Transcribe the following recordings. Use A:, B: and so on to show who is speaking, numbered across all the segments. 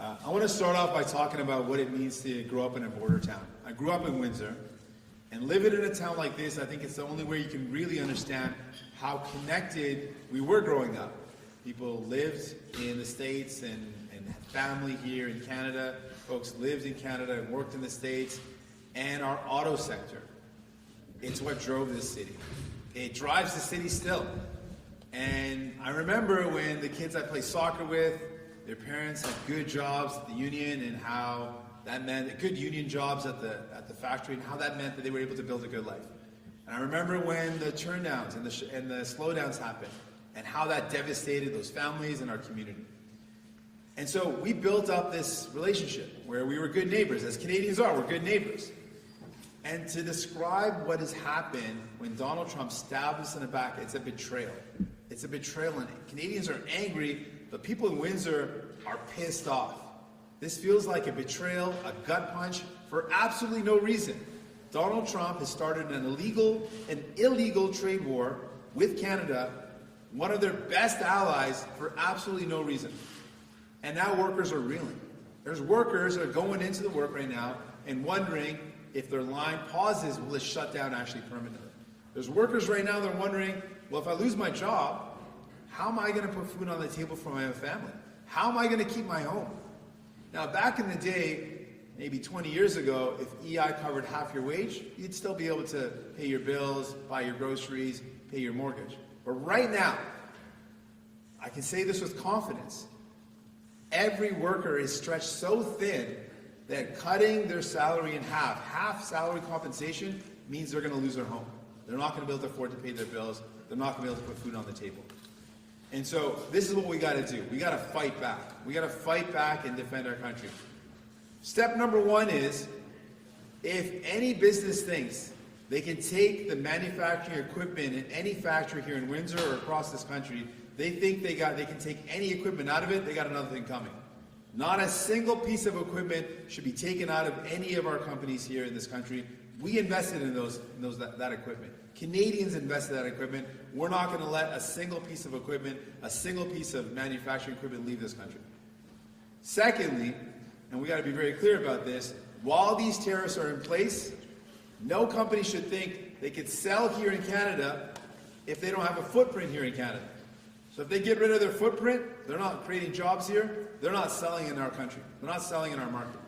A: I want to start off by talking about what it means to grow up in a border town. I grew up in Windsor, and living in a town like this, I think it's the only way you can really understand how connected we were growing up. People lived in the States and had family here in Canada. Folks lived in Canada and worked in the States. And our auto sector, it's what drove this city. It drives the city still. And I remember when the kids I play soccer with, their parents had good jobs at the union, and how that meant good union jobs at the factory, and how that meant that they were able to build a good life. And I remember when the turndowns and the slowdowns happened, and how that devastated those families and our community. And so we built up this relationship where we were good neighbors, as Canadians are, we're good neighbors. And to describe what has happened when Donald Trump stabbed us in the back, it's a betrayal. It's a betrayal, and Canadians are angry, but people in Windsor are pissed off. This feels like a betrayal, a gut punch, for absolutely no reason. Donald Trump has started an illegal trade war with Canada, one of their best allies, for absolutely no reason. And now workers are reeling. There's workers that are going into the work right now and wondering if their line pauses, will it shut down actually permanently? There's workers right now that are wondering, well, if I lose my job, how am I going to put food on the table for my family? How am I going to keep my home? Now, back in the day, maybe 20 years ago, if EI covered half your wage, you'd still be able to pay your bills, buy your groceries, pay your mortgage. But right now, I can say this with confidence, every worker is stretched so thin that cutting their salary in half salary compensation, means they're going to lose their home. They're not going to be able to afford to pay their bills. They're not going to be able to put food on the table. And so this is what we got to do. We got to fight back. We got to fight back and defend our country. Step number one is, if any business thinks they can take the manufacturing equipment in any factory here in Windsor or across this country, they think they can take any equipment out of it, they got another thing coming. Not a single piece of equipment should be taken out of any of our companies here in this country. We invested in that equipment. Canadians invested in that equipment. We're not going to let a single piece of equipment, a single piece of manufacturing equipment leave this country. Secondly, and we got to be very clear about this, while these tariffs are in place, no company should think they could sell here in Canada if they don't have a footprint here in Canada. So if they get rid of their footprint, they're not creating jobs here, they're not selling in our country, they're not selling in our market.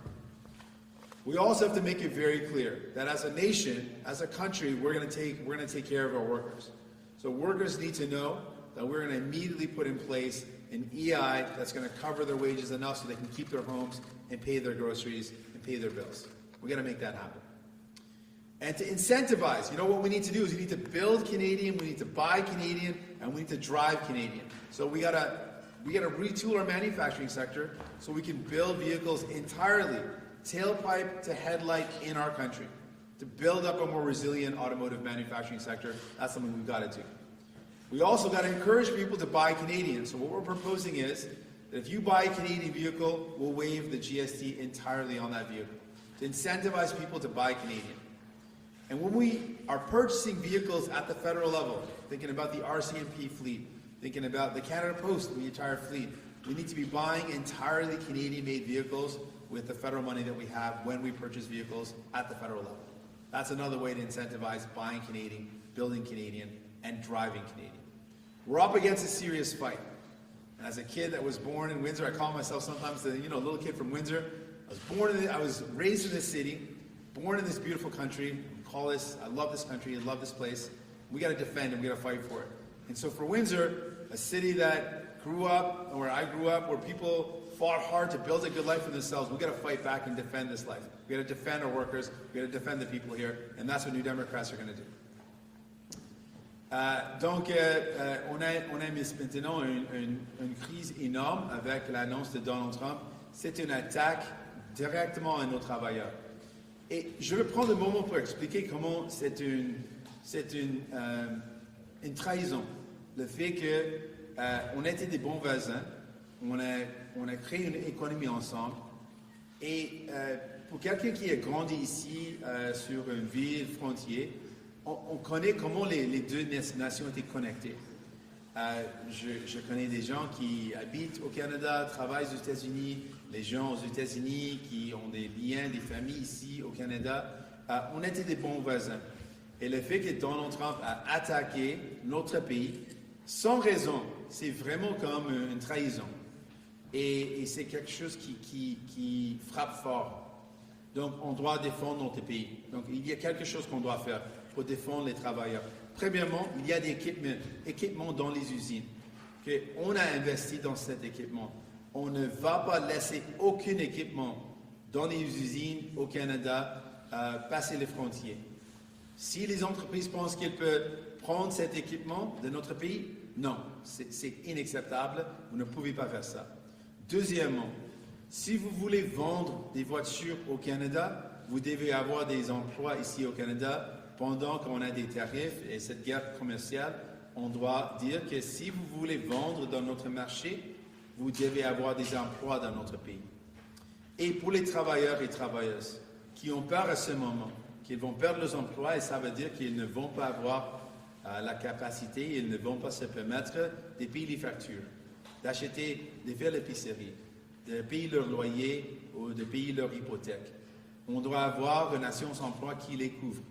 A: We also have to make it very clear that as a nation, as a country, we're going to take care of our workers. So workers need to know that we're going to immediately put in place an EI that's going to cover their wages enough so they can keep their homes and pay their groceries and pay their bills. We're going to make that happen. And to incentivize, you know what we need to do is we need to build Canadian, we need to buy Canadian, and we need to drive Canadian. So we gotta retool our manufacturing sector so we can build vehicles entirely, tailpipe to headlight, in our country. To build up a more resilient automotive manufacturing sector, that's something we've got to do. We also got to encourage people to buy Canadian. So what we're proposing is that if you buy a Canadian vehicle, we'll waive the GST entirely on that vehicle, to incentivize people to buy Canadian. And when we are purchasing vehicles at the federal level, thinking about the RCMP fleet, thinking about the Canada Post and the entire fleet, we need to be buying entirely Canadian-made vehicles with the federal money that we have when we purchase vehicles at the federal level. That's another way to incentivize buying Canadian, building Canadian, and driving Canadian. We're up against a serious fight. And as a kid that was born in Windsor, I call myself sometimes the little kid from Windsor. I was raised in this city, born in this beautiful country. I love this country, I love this place. We got to defend and we got to fight for it. And so for Windsor, a city that grew up, where I grew up, where people fought hard to build a good life for themselves, we got to fight back and defend this life. We got to defend our workers, we got to defend the people here, and that's what New Democrats are going to do. Donc, on a maintenant une crise énorme avec l'annonce de Donald Trump. C'est une attaque directement à nos travailleurs. Et je veux prendre un moment pour expliquer comment c'est une trahison. Le fait qu'on a été des bons voisins, on a créé une économie ensemble. Et pour quelqu'un qui a grandi ici, sur une ville frontière, on connaît comment les deux nations étaient connectées. Je connais des gens qui habitent au Canada, travaillent aux États-Unis, les gens aux États-Unis qui ont des liens, des familles ici au Canada. On était des bons voisins. Et le fait que Donald Trump a attaqué notre pays, sans raison, c'est vraiment comme une trahison. Et c'est quelque chose qui frappe fort. Donc, on doit défendre notre pays. Donc, il y a quelque chose qu'on doit faire pour défendre les travailleurs. Premièrement, il y a des équipements dans les usines. On a investi dans cet équipement. On ne va pas laisser aucun équipement dans les usines au Canada passer les frontières. Si les entreprises pensent qu'elles peuvent prendre cet équipement de notre pays, non, c'est inacceptable. Vous ne pouvez pas faire ça. Deuxièmement, si vous voulez vendre des voitures au Canada, vous devez avoir des emplois ici au Canada. Pendant qu'on a des tarifs et cette guerre commerciale, on doit dire que si vous voulez vendre dans notre marché, vous devez avoir des emplois dans notre pays. Et pour les travailleurs et travailleuses qui ont peur à ce moment, qu'ils vont perdre leurs emplois, et ça veut dire qu'ils ne vont pas avoir la capacité, ils ne vont pas se permettre de payer les factures, d'acheter, de faire l'épicerie, de payer leur loyer ou de payer leur hypothèque. On doit avoir une assurance emploi qui les couvre.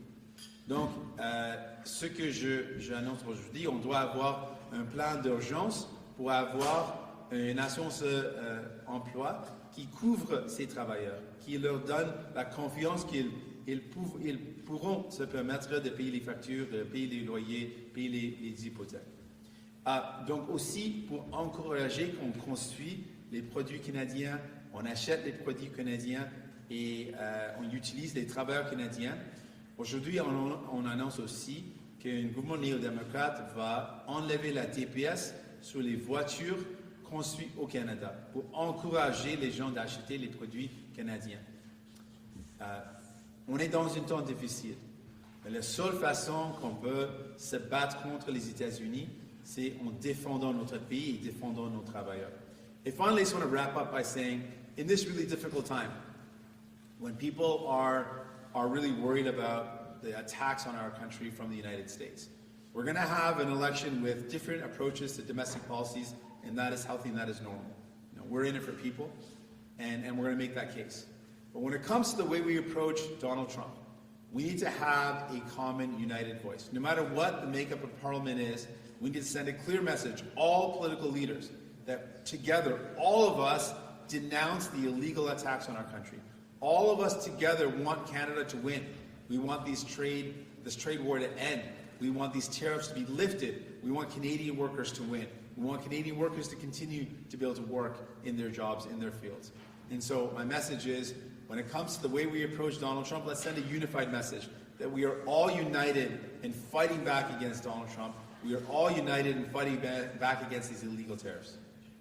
A: Donc, ce que j'annonce aujourd'hui, on doit avoir un plan d'urgence pour avoir une assurance emploi qui couvre ces travailleurs, qui leur donne la confiance qu'ils pourront se permettre de payer les factures, de payer les loyers, payer les hypothèques. Donc aussi, pour encourager qu'on construit les produits canadiens, on achète les produits canadiens et on utilise les travailleurs canadiens. Aujourd'hui, on annonce aussi qu'un gouvernement néo-démocrate va enlever la TPS sur les voitures construites au Canada pour encourager les gens d'acheter les produits canadiens. On est dans un temps difficile. Mais la seule façon qu'on peut se battre contre les États-Unis, c'est en défendant notre pays et défendant nos travailleurs. And finally, I just want to wrap up by saying, in this really difficult time, when people are really worried about the attacks on our country from the United States. We're going to have an election with different approaches to domestic policies, and that is healthy and that is normal. You know, we're in it for people, and we're going to make that case. But when it comes to the way we approach Donald Trump, we need to have a common, united voice. No matter what the makeup of Parliament is, we need to send a clear message, all political leaders, that together, all of us denounce the illegal attacks on our country. All of us together want Canada to win. We want this trade war to end. We want these tariffs to be lifted. We want Canadian workers to win. We want Canadian workers to continue to be able to work in their jobs, in their fields. And so my message is, when it comes to the way we approach Donald Trump, let's send a unified message that we are all united in fighting back against Donald Trump. We are all united in fighting back against these illegal tariffs.